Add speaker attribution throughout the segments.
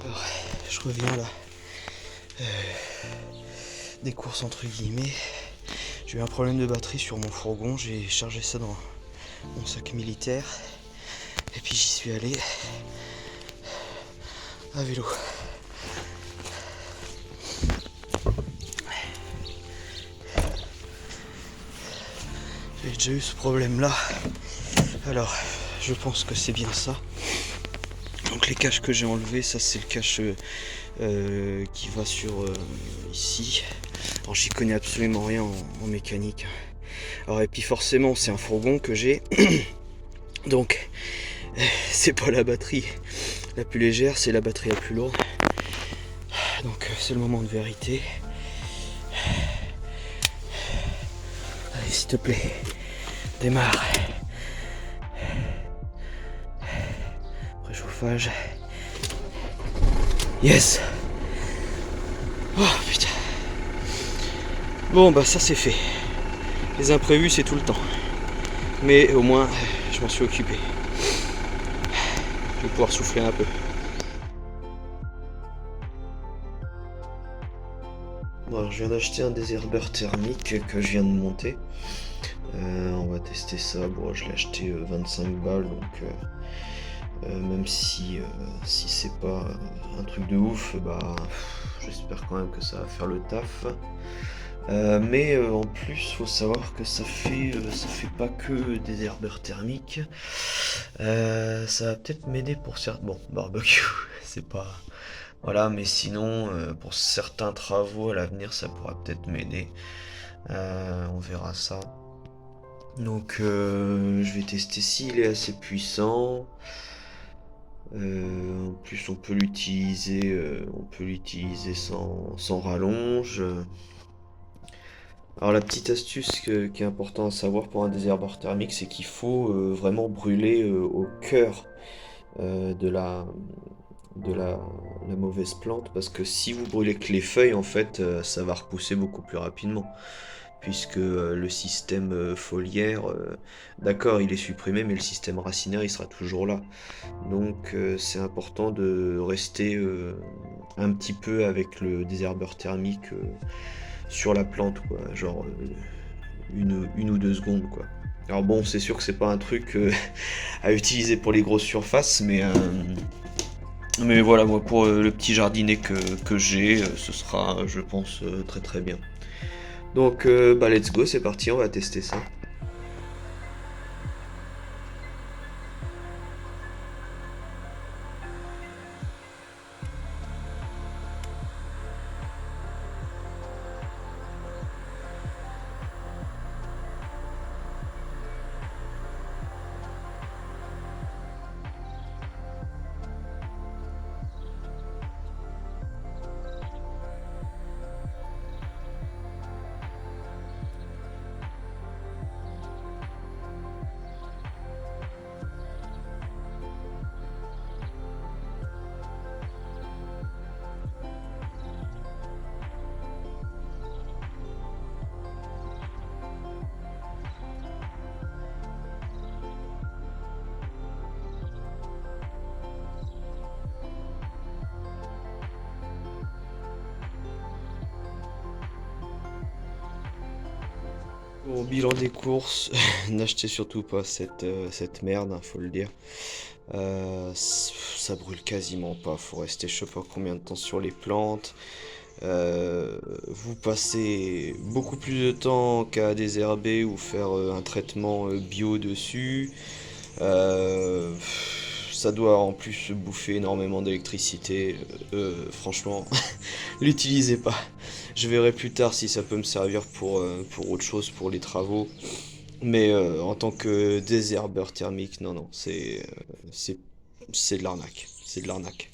Speaker 1: Alors, je reviens là des courses entre guillemets. J'ai eu un problème de batterie sur mon fourgon, j'ai chargé ça dans mon sac militaire et puis j'y suis allé à vélo. J'ai déjà eu ce problème là, alors je pense que c'est bien ça. Donc les caches que j'ai enlevées, ça c'est le cache qui va sur ici. Alors j'y connais absolument rien en mécanique. Alors et puis forcément c'est un fourgon que j'ai. Donc c'est pas la batterie la plus légère, c'est la batterie la plus lourde. Donc c'est le moment de vérité. Allez s'il te plaît, démarre. Préchauffage. Yes. Oh putain. Bon bah ça c'est fait. Les imprévus c'est tout le temps. Mais au moins je m'en suis occupé. Je vais pouvoir souffler un peu. Bon, alors je viens d'acheter un désherbeur thermique que je viens de monter. On va tester ça. Bon, je l'ai acheté 25 balles, donc même si c'est pas un truc de ouf, bah j'espère quand même que ça va faire le taf. Mais en plus, faut savoir que ça fait pas que des herbeurs thermiques. Ça va peut-être m'aider pour certains. Bon, barbecue, c'est pas. Voilà, mais sinon, pour certains travaux à l'avenir, ça pourra peut-être m'aider. On verra ça. Donc, je vais tester s'il est assez puissant. En plus, on peut l'utiliser sans rallonge. Alors la petite astuce qui est important à savoir pour un désherbeur thermique, c'est qu'il faut vraiment brûler au cœur de la mauvaise plante, parce que si vous brûlez que les feuilles, en fait, ça va repousser beaucoup plus rapidement, puisque le système foliaire, d'accord, il est supprimé, mais le système racinaire, il sera toujours là. Donc c'est important de rester un petit peu avec le désherbeur thermique sur la plante, quoi, genre une ou deux secondes, quoi. Alors bon, c'est sûr que c'est pas un truc à utiliser pour les grosses surfaces, mais voilà, moi pour le petit jardinet que j'ai, ce sera, je pense, très très bien. Donc bah let's go, c'est parti, on va tester ça. Au bilan des courses, n'achetez surtout pas cette merde, hein, faut le dire. Ça brûle quasiment pas, faut rester je sais pas combien de temps sur les plantes. Vous passez beaucoup plus de temps qu'à désherber ou faire un traitement bio dessus. Euh, Ça doit en plus bouffer énormément d'électricité. Franchement, l'utilisez pas. Je verrai plus tard si ça peut me servir pour autre chose, pour les travaux. Mais en tant que désherbeur thermique, non, non, c'est de l'arnaque. C'est de l'arnaque.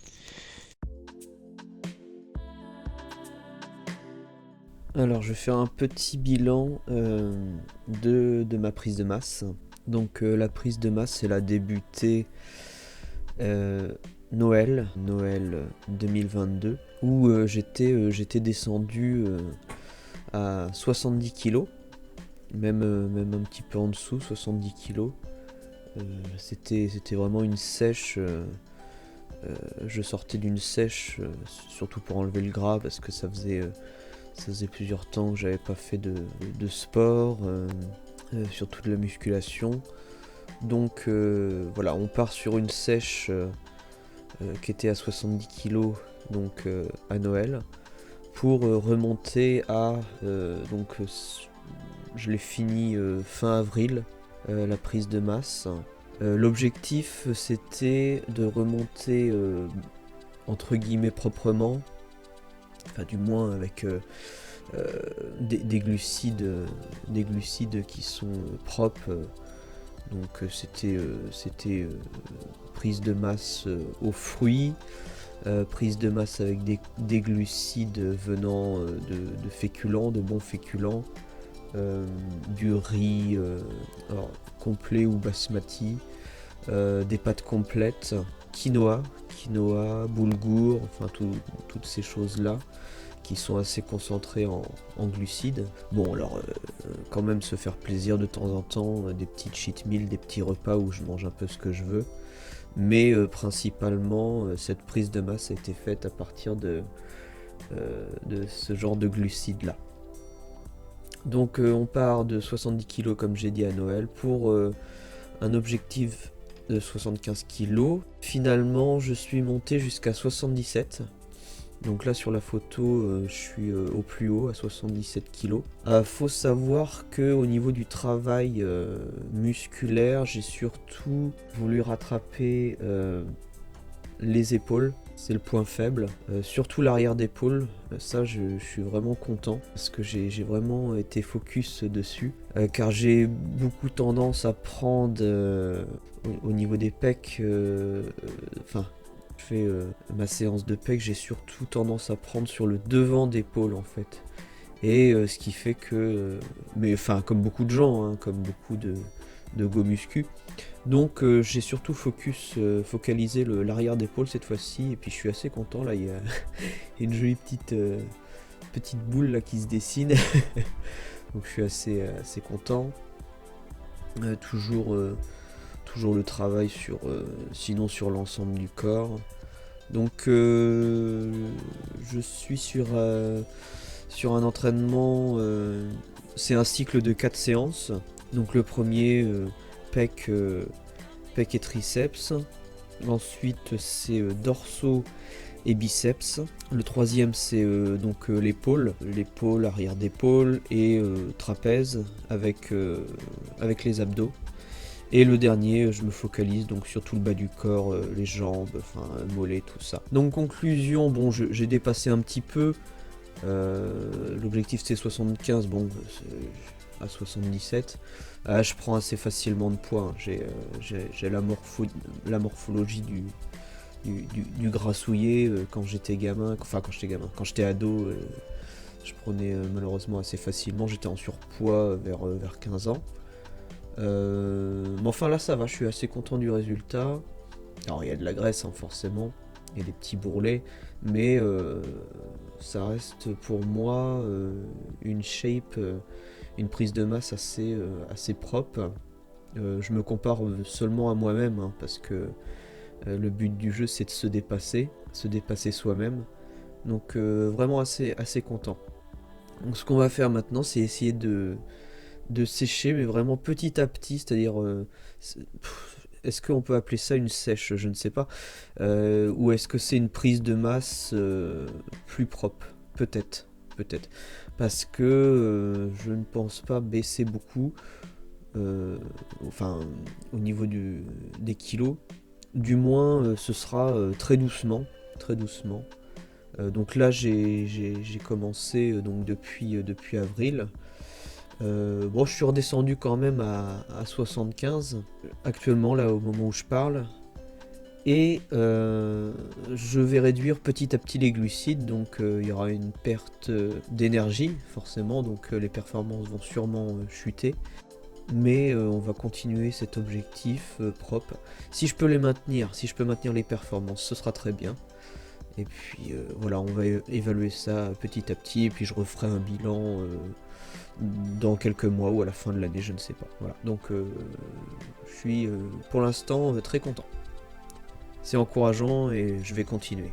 Speaker 1: Alors, je vais faire un petit bilan de ma prise de masse. Donc, la prise de masse, elle a débuté Noël 2022, où j'étais descendu à 70 kilos, même un petit peu en dessous, 70 kilos. C'était vraiment une sèche
Speaker 2: je sortais d'une sèche, surtout pour enlever le gras, parce que ça faisait plusieurs temps que j'avais pas fait de sport, surtout de la musculation. Donc voilà, on part sur une sèche qui était à 70 kg donc à Noël, pour remonter à je l'ai fini fin avril, la prise de masse. L'objectif c'était de remonter entre guillemets proprement, enfin du moins avec des glucides qui sont propres. Donc c'était prise de masse aux fruits, prise de masse avec des glucides venant de féculents, de bons féculents, du riz alors, complet ou basmati, des pâtes complètes, quinoa, boulgour, enfin toutes ces choses-là qui sont assez concentrées en glucides. Bon alors quand même se faire plaisir de temps en temps, des petites cheat meals, des petits repas où je mange un peu ce que je veux. Mais principalement cette prise de masse a été faite à partir de ce genre de glucides là. Donc on part de 70 kg comme j'ai dit à Noël pour un objectif de 75 kg. Finalement je suis monté jusqu'à 77. Donc là sur la photo je suis au plus haut à 77 kg. Faut savoir que au niveau du travail musculaire, j'ai surtout voulu rattraper les épaules. C'est le point faible, surtout l'arrière d'épaule. Ça je suis vraiment content parce que j'ai vraiment été focus dessus, car j'ai beaucoup tendance à prendre au niveau des pecs, enfin je fais ma séance de pecs, j'ai surtout tendance à prendre sur le devant d'épaule en fait. Et ce qui fait que, mais enfin comme beaucoup de gens, hein, comme beaucoup de go muscu. Donc j'ai surtout focalisé l'arrière d'épaule cette fois-ci, et puis je suis assez content là, il y a une jolie petite boule là qui se dessine. Donc je suis assez content. Toujours le travail sinon sur l'ensemble du corps. Donc je suis sur un entraînement, c'est un cycle de 4 séances. Donc le premier pec et triceps. Ensuite c'est dorsaux et biceps. Le troisième c'est l'épaule, arrière d'épaule et trapèze avec les abdos. Et le dernier, je me focalise donc sur tout le bas du corps, les jambes, enfin mollets, tout ça. Donc conclusion, bon j'ai dépassé un petit peu. L'objectif c'est 75, bon à 77. Je prends assez facilement de poids, hein. J'ai la morphologie du grassouillet. Quand j'étais gamin, quand j'étais ado, je prenais malheureusement assez facilement, j'étais en surpoids vers 15 ans. Mais enfin là ça va, je suis assez content du résultat. Alors il y a de la graisse, hein, forcément, il y a des petits bourrelets, mais ça reste pour moi une shape, une prise de masse assez propre. Je me compare seulement à moi-même, hein, parce que le but du jeu c'est de se dépasser soi-même. Donc vraiment assez content. Donc ce qu'on va faire maintenant c'est essayer de sécher, mais vraiment petit à petit, c'est-à-dire est-ce qu'on peut appeler ça une sèche, je ne sais pas, ou est-ce que c'est une prise de masse plus propre, peut-être, parce que je ne pense pas baisser beaucoup, enfin au niveau des kilos, du moins ce sera très doucement. Donc là j'ai commencé donc depuis avril. Bon, je suis redescendu quand même à 75 actuellement là au moment où je parle, et je vais réduire petit à petit les glucides, donc il y aura une perte d'énergie forcément, donc les performances vont sûrement chuter, mais on va continuer cet objectif propre. Si je peux maintenir les performances, ce sera très bien. Et puis voilà, on va évaluer ça petit à petit, et puis je referai un bilan dans quelques mois ou à la fin de l'année, je ne sais pas. Voilà, donc je suis pour l'instant très content. c'est encourageant et je vais continuer.